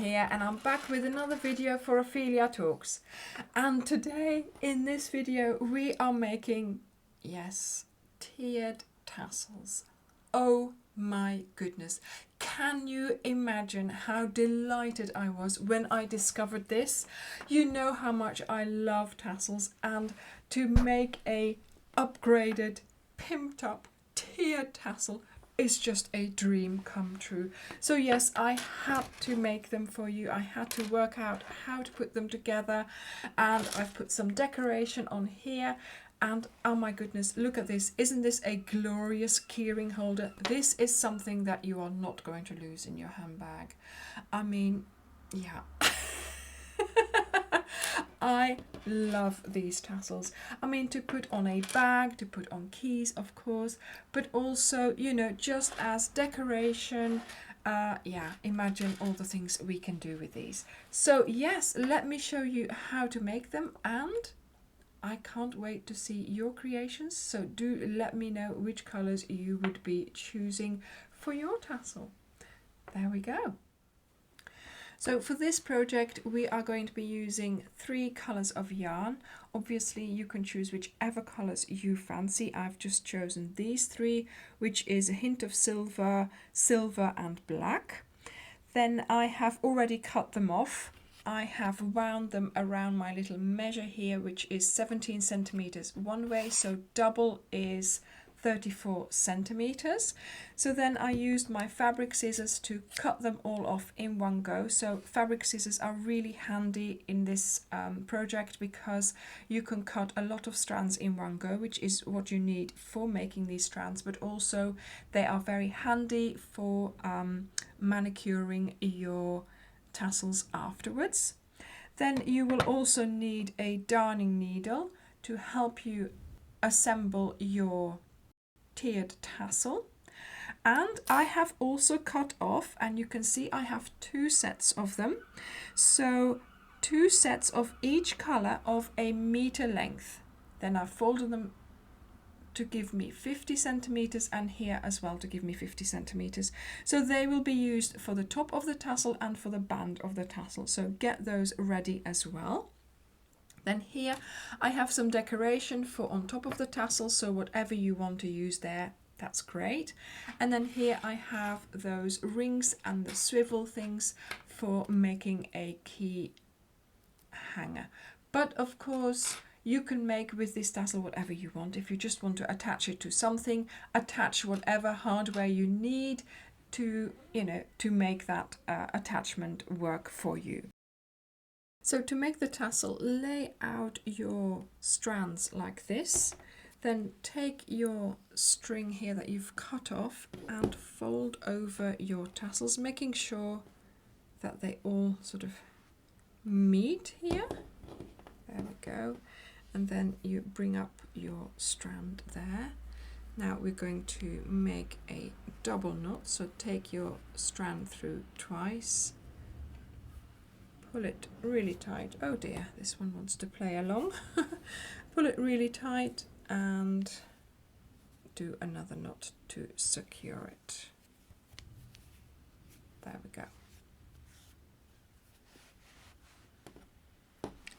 here, and I'm back with another video for Ophelia Talks. And today in this video we are making, yes, tiered tassels. Oh my goodness, can you imagine how delighted I was when I discovered this? You know how much I love tassels, and to make a upgraded, pimped up tiered tassel is just a dream come true. So yes, I had to make them for you. I had to work out how to put them together, and I've put some decoration on here. And oh my goodness, look at this. Isn't this a glorious keyring holder? This is something that you are not going to lose in your handbag. I mean, yeah. I love these tassels. I mean, to put on a bag, to put on keys, of course, but also, you know, just as decoration. Yeah, imagine all the things we can do with these. So yes, let me show you how to make them, and I can't wait to see your creations. So do let me know which colors you would be choosing for your tassel. There we go. So for this project we are going to be using 3 colors of yarn. Obviously you can choose whichever colors you fancy. I've just chosen these 3, which is a hint of silver, silver and black. Then I have already cut them off. I have wound them around my little measure here, which is 17 centimeters one way, so double is 34 centimeters. So then I used my fabric scissors to cut them all off in one go. So fabric scissors are really handy in this project because you can cut a lot of strands in one go, which is what you need for making these strands, but also they are very handy for manicuring your tassels afterwards. Then you will also need a darning needle to help you assemble your tiered tassel. And I have also cut off, and you can see I have 2 sets of them, so 2 sets of each color of a meter length. Then I folded them to give me 50 centimeters, and here as well to give me 50 centimeters. So they will be used for the top of the tassel and for the band of the tassel, so get those ready as well. Then here I have some decoration for on top of the tassel, so whatever you want to use there, that's great. And then here I have those rings and the swivel things for making a key hanger. But of course you can make with this tassel whatever you want. If you just want to attach it to something, attach whatever hardware you need to, you know, to make that attachment work for you. So to make the tassel, lay out your strands like this, then take your string here that you've cut off and fold over your tassels, making sure that they all sort of meet here. There we go. And then you bring up your strand there. Now we're going to make a double knot, so take your strand through twice. Pull it really tight. Oh dear, this one wants to play along. Pull it really tight and do another knot to secure it. There we go.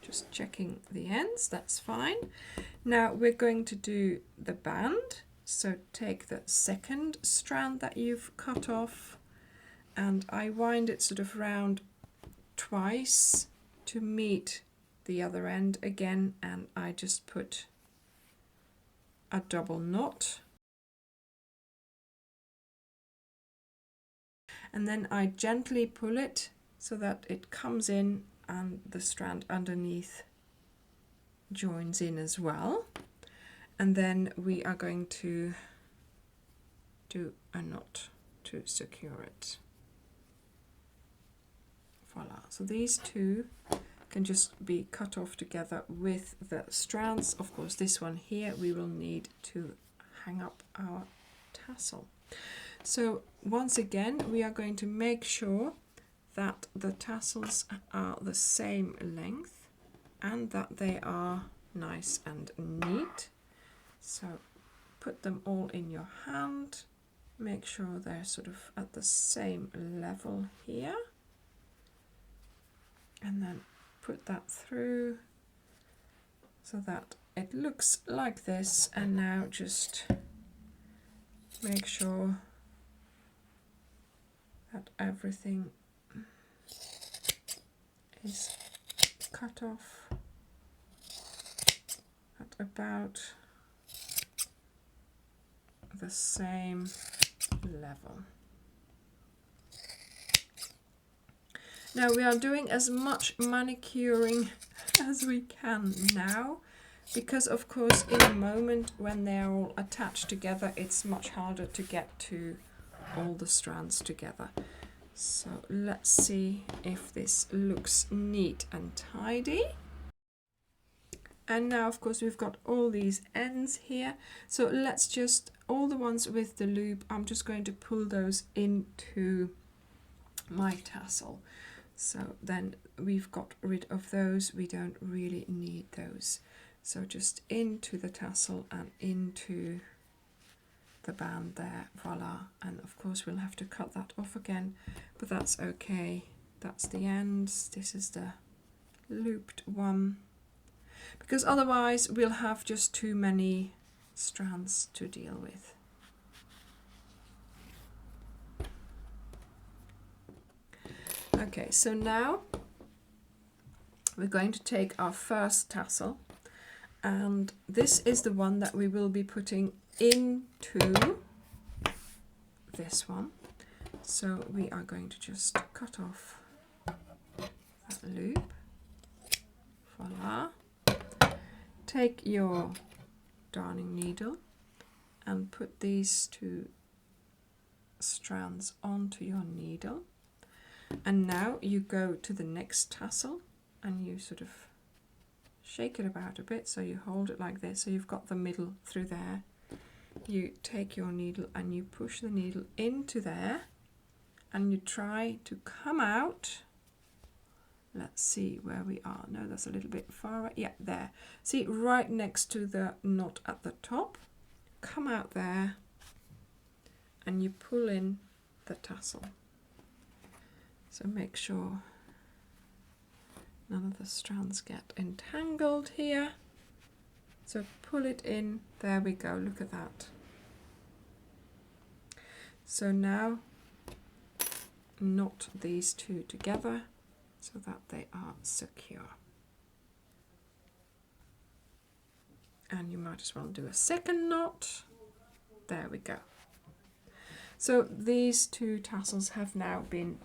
Just checking the ends, that's fine. Now we're going to do the band. So take the second strand that you've cut off, and I wind it sort of round twice to meet the other end again, and I just put a double knot, and then I gently pull it so that it comes in and the strand underneath joins in as well. And then we are going to do a knot to secure it. Voila. So these 2 can just be cut off together with the strands. Of course, this one here we will need to hang up our tassel. So once again, we are going to make sure that the tassels are the same length and that they are nice and neat. So put them all in your hand, make sure they're sort of at the same level here. then put that through so that it looks like this. And now just make sure that everything is cut off at about the same level. Now we are doing as much manicuring as we can now, because of course in a moment when they're all attached together it's much harder to get to all the strands together. So let's see if this looks neat and tidy. And now of course we've got all these ends here, so let's just, all the ones with the loop, I'm just going to pull those into my tassel. So then we've got rid of those, we don't really need those. So just into the tassel and into the band there, voila. And of course we'll have to cut that off again, but that's okay. That's the ends, this is the looped one, because otherwise we'll have just too many strands to deal with. Okay, so now we're going to take our first tassel, and this is the one that we will be putting into this one. So we are going to just cut off that loop, voila. Take your darning needle and put these two strands onto your needle, and now you go to the next tassel and you sort of shake it about a bit, so you hold it like this, so you've got the middle through there. You take your needle and you push the needle into there and you try to come out. Let's see where we are. No, that's a little bit far away. Yeah, there. See, right next to the knot at the top. Come out there and you pull in the tassel. So make sure none of the strands get entangled here. So pull it in. There we go. Look at that. So now knot these two together so that they are secure. And you might as well do a second knot. There we go. So these two tassels have now been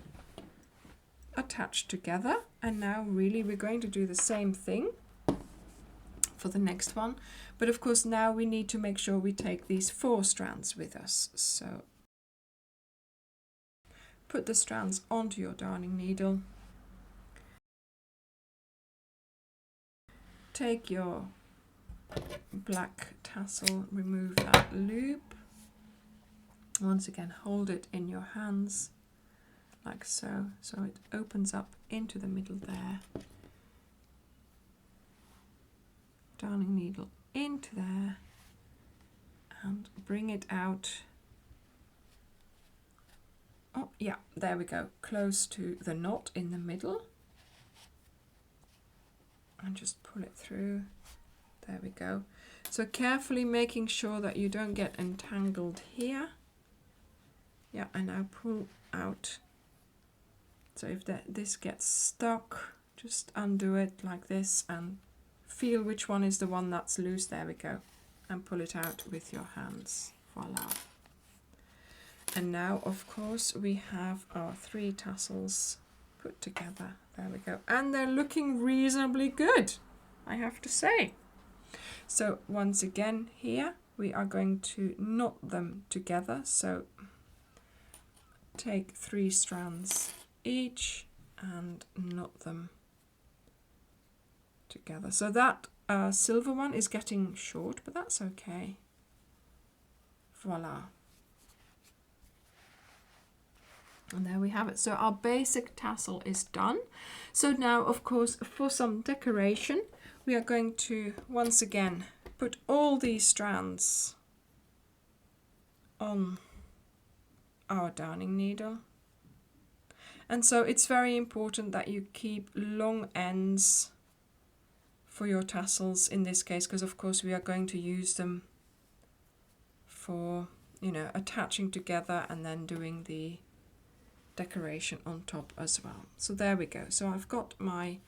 attached together, and now really we're going to do the same thing for the next one, but of course now we need to make sure we take these 4 strands with us. So put the strands onto your darning needle, take your black tassel, remove that loop, once again hold it in your hands like so, so it opens up into the middle there, darning needle into there and bring it out. Oh yeah, there we go, close to the knot in the middle, and just pull it through. There we go. So carefully making sure that you don't get entangled here. Yeah, and now pull out. So if this gets stuck, just undo it like this and feel which one is the one that's loose. There we go. And pull it out with your hands. Voila. And now, of course, we have our 3 tassels put together. There we go. And they're looking reasonably good, I have to say. So once again here, we are going to knot them together. So take 3 strands each and knot them together. So that silver one is getting short, but that's okay. Voila. And there we have it. So our basic tassel is done. So now, of course, for some decoration, we are going to once again put all these strands on our darning needle. And so it's very important that you keep long ends for your tassels in this case, because of course we are going to use them for, you know, attaching together and then doing the decoration on top as well. So there we go. So I've got my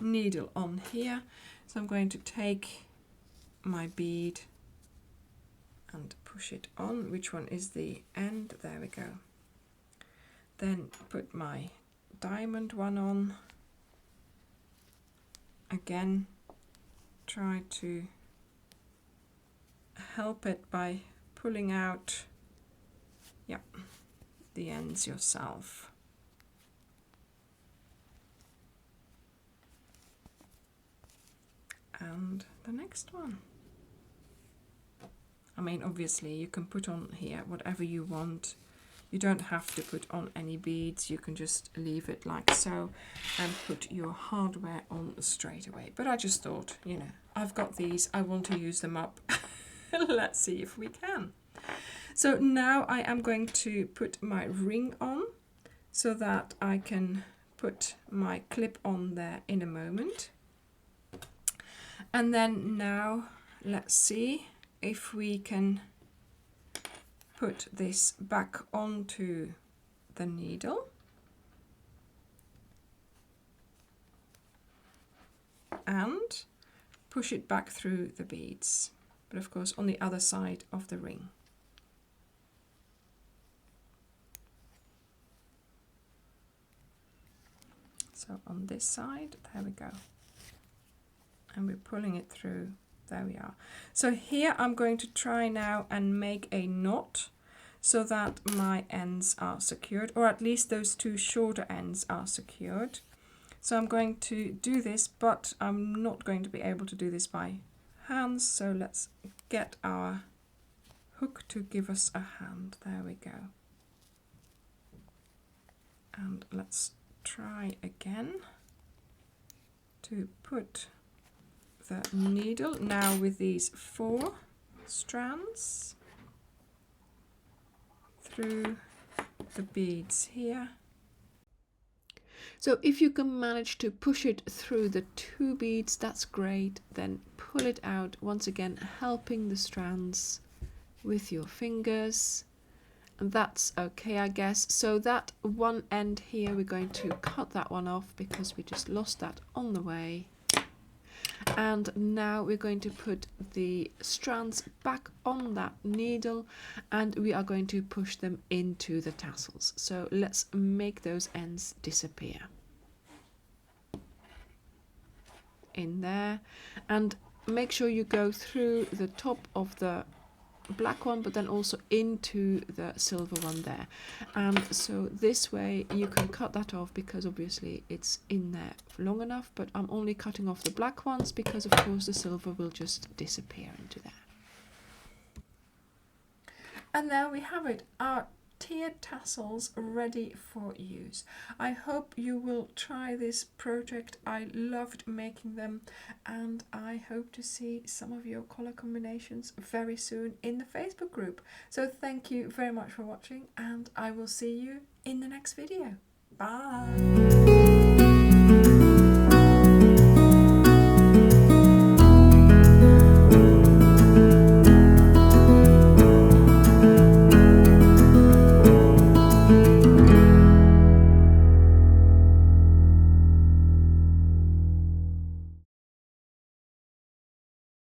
needle on here. So I'm going to take my bead and push it on. Which one is the end? There we go. Then put my diamond one on. Again, try to help it by pulling out, yeah, the ends yourself. And the next one. I mean, obviously you can put on here whatever you want. You don't have to put on any beads. You can just leave it like so and put your hardware on straight away. But I just thought, you know, I've got these, I want to use them up. Let's see if we can. So now I am going to put my ring on so that I can put my clip on there in a moment. And then now let's see if we can put this back onto the needle and push it back through the beads, but of course on the other side of the ring. So on this side, there we go. And we're pulling it through. There we are. So here I'm going to try now and make a knot so that my ends are secured, or at least those two shorter ends are secured. So I'm going to do this, but I'm not going to be able to do this by hands. So let's get our hook to give us a hand. There we go. And let's try again to put the needle now with these 4 strands through the beads here. So if you can manage to push it through the 2 beads, that's great. Then pull it out once again, helping the strands with your fingers. And that's okay, I guess. So that one end here, we're going to cut that one off because we just lost that on the way. And now we're going to put the strands back on that needle and we are going to push them into the tassels. So let's make those ends disappear. In there, and make sure you go through the top of the black one, but then also into the silver one there. And so this way you can cut that off because obviously it's in there long enough, but I'm only cutting off the black ones because of course the silver will just disappear into there. And there we have it, our tiered tassels ready for use. I hope you will try this project. I loved making them and I hope to see some of your color combinations very soon in the Facebook group. So thank you very much for watching and I will see you in the next video. Bye!